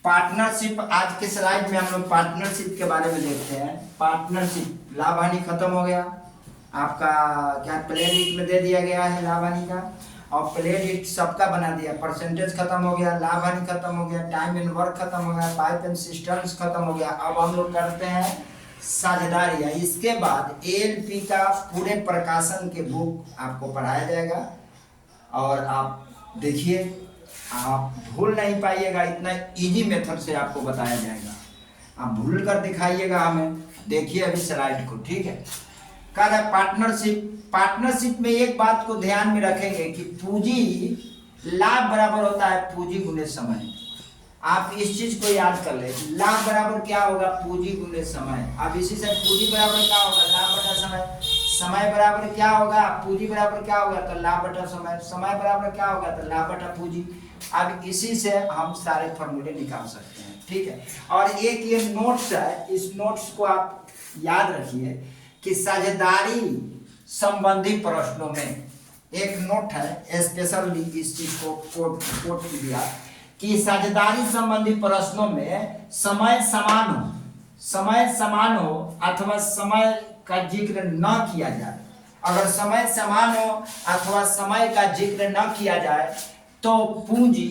Partnership, आज के slide में हम लोग पार्टनरशिप के बारे में देखते हैं। पार्टनरशिप, लाभ हानि खत्म हो गया आपका, क्या प्लेन रीट में दे दिया गया है लाभ हानि का, और प्लेन रीट सबका बना दिया, परसेंटेज खत्म हो गया, लाभ हानि खत्म हो गया, टाइम एंड वर्क खत्म हो गया, पाइप एंड सिस्टम्स खत्म हो गया। अब हम लोग करते हैं साझेदारियां। इसके बाद एएलपी का पूरे प्रकाशन के बुक आपको पढ़ाया जाएगा और आप देखिए, आप भूल नहीं पाइएगा, इतना इजी मेथड से आपको बताया जाएगा, आप भूल कर दिखाइएगा हमें। देखिए अभी स्लाइड को, ठीक है। कह रहा है पार्टनरशिप। पार्टनरशिप में एक बात को ध्यान में रखेंगे कि पूंजी लाभ बराबर होता है पूंजी गुने समय। आप इस चीज को याद कर ले, लाभ बराबर क्या होगा, पूंजी गुने समय। अब इसी से पूंजी बराबर क्या होगा, लाभ बटा समय। समय बराबर क्या होगा, पूंजी बराबर क्या होगा, तो लाभ बटा समय। समय बराबर क्या होगा, तो लाभ बटा पूंजी। अब इसी से हम सारे फॉर्मूले निकाल सकते हैं, ठीक है। और एक ये नोट्स है, इस नोट्स को आप याद रखिए कि साझेदारी संबंधी प्रश्नों में एक नोट है, स्पेशली इस चीज को कोट किया कि साझेदारी संबंधी प्रश्नों में समय समान हो अथवा समय का जिक्र न किया जाए। अगर समय समान हो अथवा समय का जिक्र न किया जाए तो पूंजी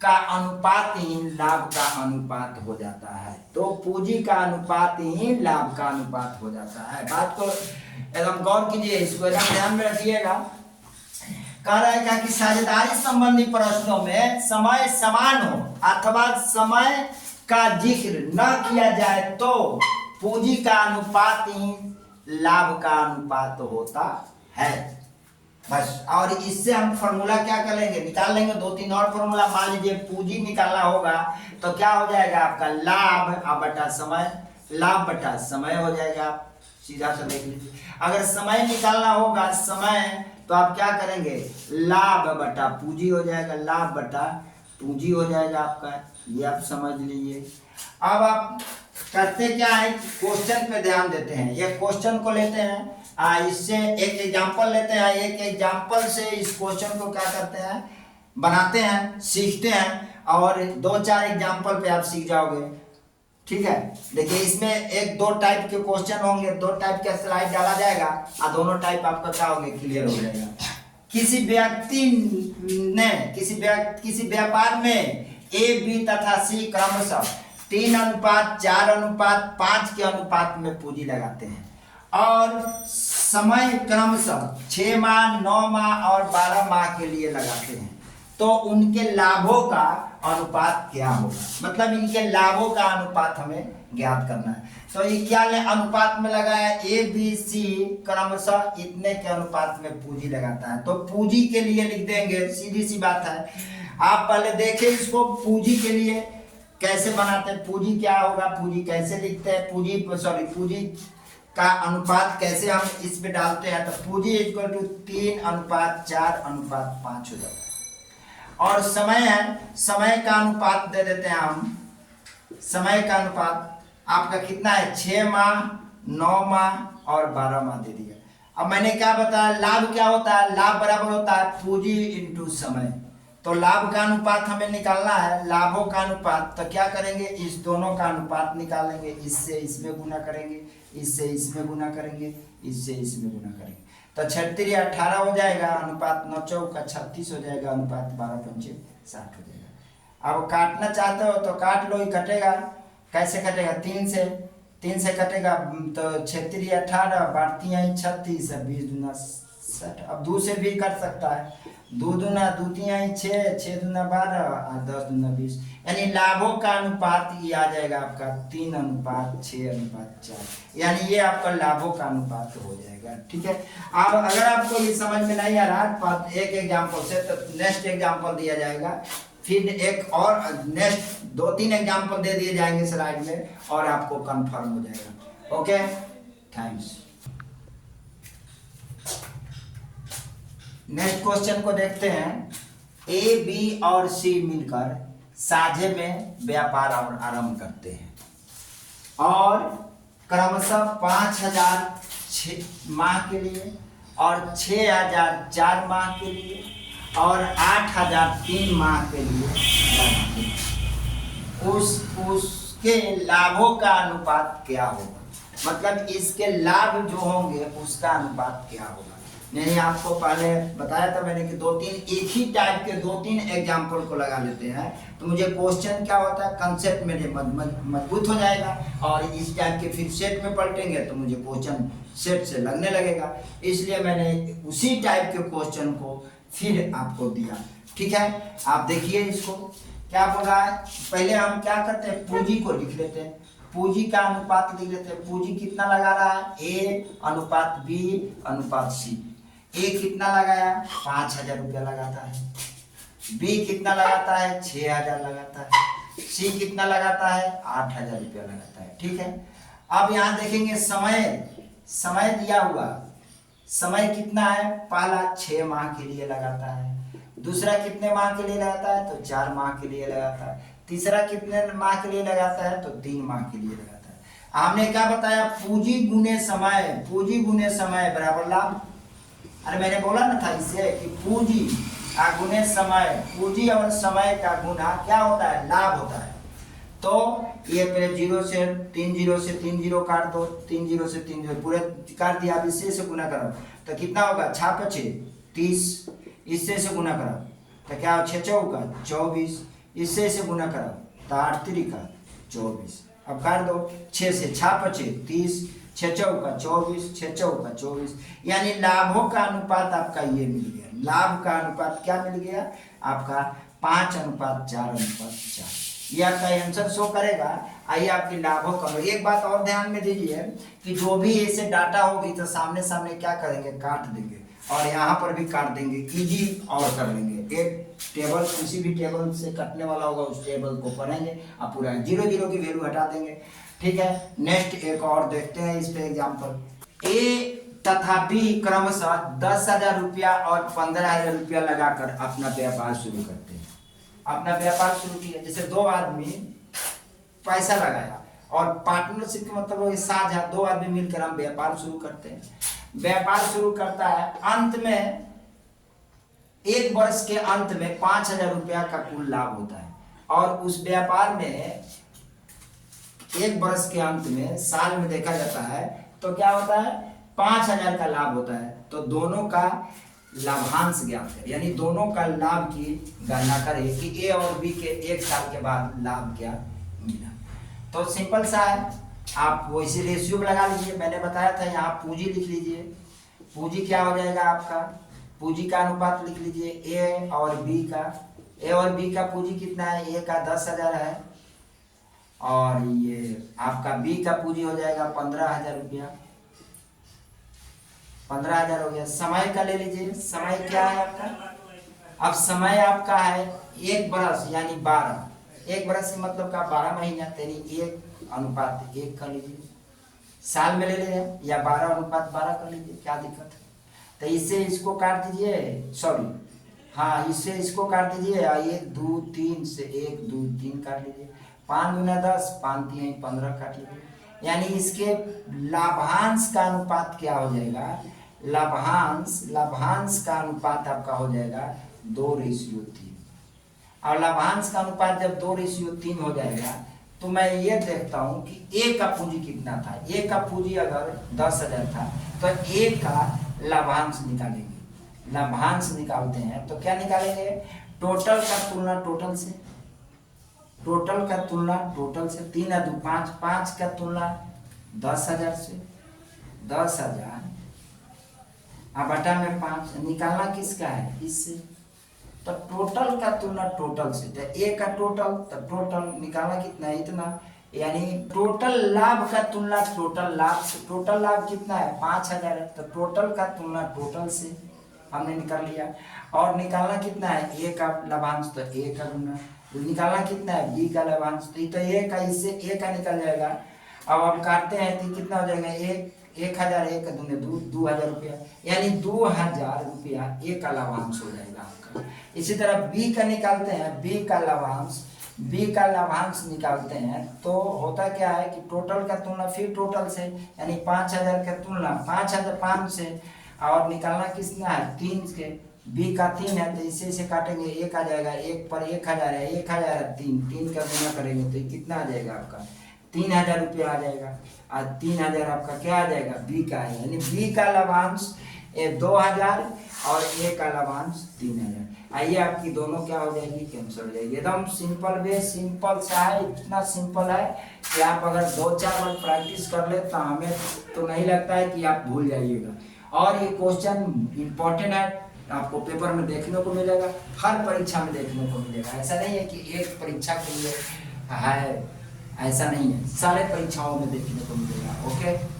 का अनुपात ही लाभ का अनुपात हो जाता है। तो पूंजी का अनुपात ही लाभ का अनुपात हो जाता है। बात को एकदम गौर कीजिए, इसको एकदम ध्यान में रखिएगा। कह रहा है क्या कि साझेदारी संबंधी प्रश्नों में समय समान हो अथवा समय का जिक्र न किया जाए तो पूंजी का अनुपात ही लाभ का अनुपात होता है, बस। और इससे हम फॉर्मूला क्या कर लेंगे, निकाल लेंगे, दो तीन और फॉर्मूला। मान लीजिए पूंजी निकालना होगा तो क्या हो जाएगा आपका, लाभ बटा समय, लाभ बटा समय हो जाएगा। आप सीधा सा देख लीजिए। अगर समय निकालना होगा, समय, तो आप क्या करेंगे, लाभ बटा पूंजी हो जाएगा, लाभ बटा पूंजी हो जाएगा आपका। ये आप समझ लीजिए। अब आप करते क्या है, क्वेश्चन पे ध्यान देते हैं। ये क्वेश्चन को लेते हैं, इससे एक एग्जांपल लेते हैं, एक एग्जांपल से इस क्वेश्चन को क्या करते हैं, बनाते हैं, सीखते हैं, और दो चार एग्जांपल पे आप सीख जाओगे, ठीक है। देखिए इसमें एक दो टाइप के क्वेश्चन होंगे, दो टाइप का स्लाइड डाला जाएगा और दोनों टाइप आपका क्या होंगे, क्लियर हो जाएगा। किसी व्यक्ति ने किसी व्यापार में ए बी तथा सी क्रमशः 3:4:5 के अनुपात में पूंजी लगाते हैं और समय क्रमशः 6 माह, 9 माह और 12 माह के लिए लगाते हैं, तो उनके लाभों का अनुपात क्या होगा। मतलब इनके लाभों का अनुपात हमें ज्ञात करना है। तो ये क्या अनुपात में लगाया, ए बी सी क्रमशः इतने के अनुपात में पूंजी लगाता है। तो पूंजी के लिए लिख देंगे, सीधी सी बात है। आप पहले देखें इसको, पूंजी के लिए कैसे बनाते हैं, पूंजी क्या होगा, पूंजी कैसे लिखते हैं, पूंजी का अनुपात कैसे हम इस पे डालते हैं। तो पूंजी इक्वल टू 3:4:5 हो जाता है। और समय है, समय का अनुपात दे देते हैं हम। समय का अनुपात आपका कितना है, 6 माह, 9 माह और 12 माह दे दिया। अब मैंने क्या बताया, लाभ क्या होता है, लाभ बराबर होता है पूंजी इंटू समय। तो लाभ का अनुपात हमें निकालना है, लाभों का अनुपात। तो क्या करेंगे, इस दोनों का अनुपात निकालेंगे, इससे इसमें गुना करेंगे, इससे इसमें गुना करेंगे, इससे इसमें गुना करेंगे। तो 36 18 हो जाएगा, अनुपात 9 चौका 36 हो जाएगा, अनुपात 12 पंचे 60 हो जाएगा। अब काटना चाहते हो तो काट लो, ही कटेगा। कैसे कटेगा, 3 से कटेगा। तो 36 18 बढ़ती है 36, 20 दूना 60। अब 2 से भी कट सकता है, 2 दूना 2 3 6, 6 दूना 12 और 10 दूना 20। यानी लाभों का अनुपात ये आ जाएगा आपका 3:6:4। यानी ये आपका लाभों का अनुपात हो जाएगा, ठीक है। अब अगर आपको ये समझ में नहीं आ रहा एक एग्जाम्पल से, तो नेक्स्ट एग्जाम्पल दिया जाएगा, फिर एक और नेक्स्ट 2-3 एग्जाम्पल दे दिए जाएंगे स्लाइड में और आपको कंफर्म हो जाएगा। Okay, thanks. नेक्स्ट क्वेश्चन को देखते हैं। ए बी और सी मिलकर साझे में व्यापार और आरंभ करते हैं और क्रमशः 5,000 माह के लिए और 6,000 4 माह के लिए और 8,000 3 माह के लिए लगाते हैं। उसके लाभों का अनुपात क्या होगा, मतलब इसके लाभ जो होंगे उसका अनुपात क्या होगा। मैंने आपको पहले बताया था मैंने कि दो तीन एक ही टाइप के दो तीन एग्जाम्पल को लगा लेते हैं तो मुझे क्वेश्चन क्या होता है, कंसेप्ट मेरे मजबूत हो जाएगा, और इस टाइप के फिर सेट में पलटेंगे तो मुझे क्वेश्चन सेट से लगने लगेगा। इसलिए मैंने उसी टाइप के क्वेश्चन को फिर आपको दिया। ठीक है, आप देखिए इसको क्या बोल रहा है। पहले हम क्या करते हैं, पूंजी को लिख लेते हैं, पूंजी का अनुपात लिख लेते हैं। पूंजी कितना लगा रहा है, ए अनुपात बी अनुपात सी। ए कितना लगाया, 5,000 रुपया लगाता है। बी कितना लगाता है, 6,000 लगाता है। सी कितना लगाता है, 8,000 रुपया लगाता है। ठीक है, अब यहाँ देखेंगे समय दिया हुआ, समय कितना है, पहला 6 माह के लिए लगाता है, दूसरा कितने माह के लिए लगाता है, तो 4 माह के लिए लगाता है, तीसरा कितने माह के लिए लगाता है, तो 3 माह के लिए लगाता है। हमने क्या बताया, पूंजी गुने समय, पूंजी गुने समय बराबर लाभ। अरे मैंने बोला ना था इससे कि पूंजी गुने समय, पूंजी और समय का गुना क्या होता है, लाभ होता है। तो ये पहले 0 से 3 0 से 3 0 काट दो, 3 0 से 3 0 पूरे काट दिया। अब इससे से गुना करो तो कितना होगा, 6 5 30, इससे से गुना करो तो क्या हो, 6 चौका 24, इससे से गुना करो तो 8 3 24। अब काट दो, 6 से 6 5 30, 6 चौका 24, 6 चौका 24, यानी लाभों का अनुपात आपका ये मिल गया। लाभ का अनुपात क्या मिल गया आपका, 5:4:4। ये आपका आंसर शो करेगा। आइए आपके लाभों का, एक बात और ध्यान में दीजिए कि जो भी ऐसे डाटा होगी तो सामने सामने क्या करेंगे, काट देंगे, और यहाँ पर भी काट देंगे, इजी और कर लेंगे। एक टेबल, किसी भी टेबल से कटने वाला होगा उस टेबल को पढ़ेंगे और पूरा 0 0 की वैल्यू हटा देंगे। ठीक है, नेक्स्ट एक और देखते हैं इस पे एग्जाम्पल। ए तथा बी क्रमशः 10,000 रुपया और 15,000 रुपया लगाकर अपना व्यापार शुरू करते हैं। अपना व्यापार शुरू किया, जैसे दो आदमी पैसा लगाया और पार्टनरशिप का मतलब वो साझा, दो आदमी मिलकर हम व्यापार शुरू करते हैं। व्यापार शुरू करता है, अंत में 1 वर्ष के अंत में 5,000 रुपया का कुल लाभ होता है, और उस व्यापार में 1 वर्ष के अंत में साल में देखा जाता है तो क्या होता है, 5,000 का लाभ होता है। तो दोनों का लाभांश ज्ञात करें, यानी दोनों का लाभ की गणना करें कि ए और बी के 1 साल के बाद लाभ क्या मिला। तो सिंपल सा है, आप वो इसी रेशियो में लगा लीजिए। मैंने बताया था यहाँ पूंजी लिख लीजिए, पूंजी क्या हो जाएगा आपका, पूंजी का अनुपात लिख लीजिए ए और बी का। ए और बी का पूंजी कितना है, ए का 10,000 है, और ये आपका बी का पूंजी हो जाएगा 15,000 रुपया। 15,000 हो गया। समय का ले लीजिए, समय क्या है आपका, अब समय आपका है 1 बरस यानी 12, 1 बरस का मतलब का 12 महीना, तेरी 1:1 कर लीजिए। साल में ले लें या 12:12 कर लीजिए, क्या दिक्कत है। तो इससे इसको काट दीजिए, सॉरी हाँ, इससे इसको काट दीजिए, 1 2 3 से 1 2 3 काट लीजिए, 5 × 10 5 3 15 काट लीजिए। यानी इसके लाभांश का अनुपात क्या हो जाएगा, लाभांश का अनुपात आपका हो जाएगा 2:3। और लाभांश का अनुपात जब 2:3 हो जाएगा तो मैं ये देखता हूँ कि ए का पूंजी कितना था। ए का पूंजी अगर 10,000 था तो ए का लाभांश निकालेंगे। लाभांश निकालते हैं तो क्या निकालेंगे, टोटल का तुलना टोटल से, टोटल का तुलना टोटल से, 3 और 2 5, 5 का तुलना 10,000 से, 10,000 बटा में 5 निकालना किसका है, इससे। तो टोटल का तुलना टोटल से, तो ए का टोटल, तो टोटल निकालना कितना है, इतना, यानी टोटल लाभ का तुलना टोटल लाभ से। टोटल लाभ कितना है, 5,000 है, तो टोटल का तुलना टोटल से हमने निकाल लिया। और निकालना कितना है, ए का लाभांश, तो ए का गुना। निकालना कितना है, बी का लाभांश, तो ए का, इससे ए का निकल जाएगा। अब हम काटते हैं तो कितना हो जाएगा, 1,000, 1 दूने 2,000 रुपया, यानी 2,000 रुपया ए का लाभांश हो जाएगा आपका। इसी तरह बी का निकालते हैं, बी का लाभांश निकालते हैं तो होता क्या है कि टोटल का तुलना फिर टोटल से, यानी 5,000 का तुलना 5,005 से, और निकालना कितना है 3 के बी का 3 है तो इसे से काटेंगे 1 आ जाएगा, 1 पर 1000 है, 1000 है 3 का गुना करेंगे तो ये कितना आ जाएगा आपका 3000 रुपया आ जाएगा। और 3000 आपका क्या आ जाएगा बी का है, यानी बी का लाभांश 2000 और ए का लाभांश 3000। आइए आपकी दोनों क्या हो जाएगी कैंसिल हो जाएगी। एकदम सिंपल वे, सिंपल सा है, इतना सिंपल है कि आप अगर 2-4 बार प्रैक्टिस कर ले तो हमें तो नहीं लगता है कि आप भूल जाइएगा। और ये क्वेश्चन इंपॉर्टेंट है, आपको पेपर में देखने को मिलेगा, हर परीक्षा में देखने को मिलेगा। ऐसा नहीं है कि एक परीक्षा के लिए है, ऐसा नहीं है, सारे परीक्षाओं में देखने को मिलेगा। ओके।